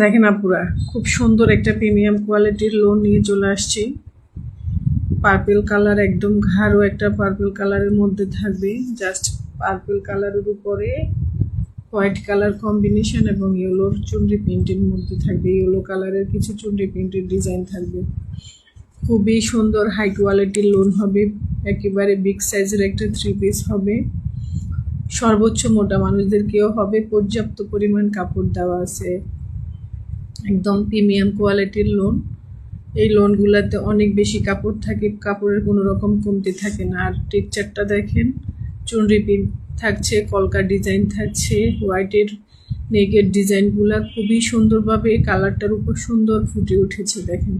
দেখেন আপুরা, খুব সুন্দর একটা প্রিমিয়াম কোয়ালিটির লোন নিয়ে চলে আসছি। পার্পল কালার, একদম গাঢ় একটা পার্পল কালারের মধ্যে থাকবে। জাস্ট পার্পল কালারের উপরে হোয়াইট কালার কম্বিনেশন এবং ইয়েলোর চুনরি প্রিন্টের মধ্যে থাকবে। ইয়েলো কালারের কিছু চুনরি প্রিন্টের ডিজাইন থাকবে। খুবই সুন্দর হাই কোয়ালিটির লোন হবে। একেবারে বিগ সাইজের একটা 3 পিস হবে। সর্বোচ্চ মোটা মানুষদেরকেও হবে। পর্যাপ্ত পরিমাণ কাপড় দেওয়া আছে। একদম প্রিমিয়াম কোয়ালিটির লোন। এই লোনগুলোতে অনেক বেশি কাপড় থাকে, কাপড়ের কোনো রকম কমতি থাকে না। আর টেক্সচারটা দেখেন, চুনরি প্রিন্ট থাকছে, কলকা ডিজাইন থাকছে, হোয়াইটের নেকের ডিজাইনগুলা খুবই সুন্দরভাবে কালারটার উপর সুন্দর ফুটে উঠেছে। দেখেন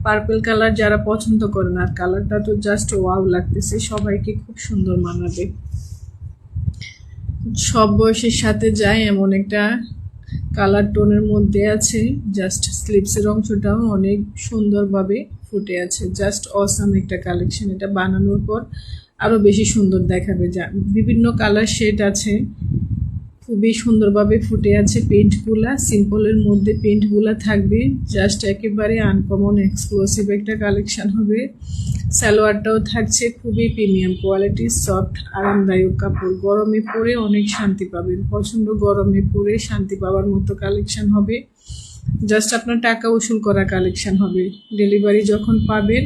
পার্পল কালার যারা পছন্দ করেন, আর কালারটা তো জাস্ট ওয়াও লাগতেছে, সবাইকে খুব সুন্দর মানাবে। সব বয়সের সাথে যায় এমন একটা কালার টোনের মধ্যে আছে। জাস্ট স্লিপসের অংশটাও অনেক সুন্দরভাবে ফুটে আছে। জাস্ট অসাম একটা কালেকশন। এটা বানানোর পর আরও বেশি সুন্দর দেখাবে। যা বিভিন্ন কালার শেড আছে, খুবই সুন্দরভাবে ফুটে আছে। পেইন্টগুলা সিম্পলের মধ্যে পেইন্টগুলা থাকবে। জাস্ট একেবারে আনকমন এক্সক্লুসিভ একটা কালেকশন হবে। সালোয়ারটাও থাকছে খুবই প্রিমিয়াম কোয়ালিটির, সফট আরামদায়ক কাপড়। গরমে পরে অনেক শান্তি পাবেন। প্রচণ্ড গরমে পরে শান্তি পাওয়ার মতো কালেকশন হবে। জাস্ট আপনার টাকা উসুল করা কালেকশন হবে। ডেলিভারি যখন পাবেন,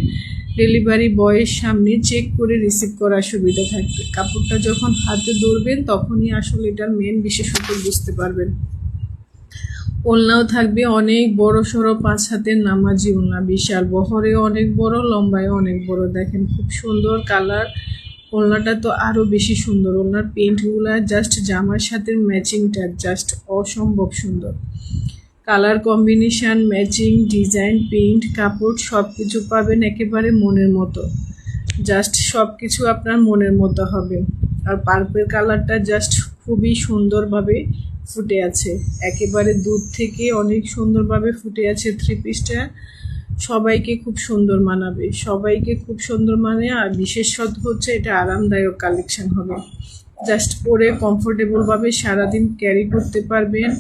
ডেলিভারি বয়ের সামনে চেক করে রিসিভ করার সুবিধা থাকবে। কাপড়টা যখন হাতে ধরবেন তখনই আসলে এটার মেন বিশেষত্ব বুঝতে পারবেন। ওলনাও থাকবে অনেক বড় সড়ো, 5 হাতের নামাজি ওলনা। বিশাল বহরে অনেক বড়, লম্বায় অনেক বড়। দেখেন খুব সুন্দর কালার। ওলনাটা তো আরও বেশি সুন্দর। ওলনার পেন্টগুলা জাস্ট জামার সাথে ম্যাচিংটা জাস্ট অসম্ভব সুন্দর। Colour combination, matching, design, print, কাপড় সব কিছু পাবেন একেবারে মনের মতো। জাস্ট সব কিছু আপনার মনের মতো হবে। আর পার্পল কালারটা জাস্ট খুবই সুন্দরভাবে ফুটে আছে। একেবারে দূর থেকে অনেক সুন্দরভাবে ফুটে আছে। 3 পিসটা সবাইকে খুব সুন্দর মানাবে, সবাইকে খুব সুন্দর মানে। আর বিশেষত হচ্ছে এটা আরামদায়ক কালেকশন হবে। জাস্ট পরে কমফোর্টেবলভাবে সারাদিন ক্যারি করতে পারবেন।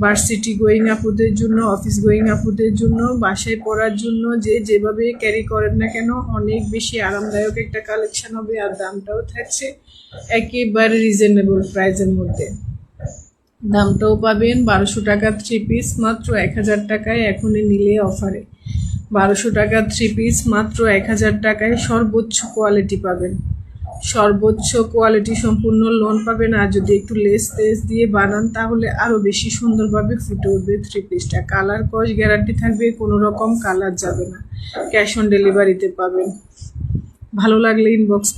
ভার্সিটি গোয়িং আপুদের জন্য, অফিস গোয়িং আপুদের জন্য, বাসায় পরার জন্য, যে যেভাবে ক্যারি করেন না কেন অনেক বেশি আরামদায়ক একটা কালেকশন হবে। আর দামটাও থাকছে একেবারে রিজনেবল প্রাইসের মধ্যে। দামটাও পাবেন 1200 টাকা 3 পিস মাত্র 1000 টাকায়। এখনই নিলে অফারে 1200 টাকা 3 পিস মাত্র 1000 টাকায়। সর্বোচ্চ কোয়ালিটি পাবেন, সর্বোচ্চ কোয়ালিটি সম্পূর্ণ লোন পাবেন। আর যদি একটু লেস দিয়ে বানান তাহলে আরও বেশি সুন্দরভাবে ফুটে উঠবে 3 পিসটা। কালার কস গ্যারান্টি থাকবে, কোনো রকম কালার যাবে না। ক্যাশ অন ডেলিভারিতে পাবেন। ভালো লাগলে ইনবক্স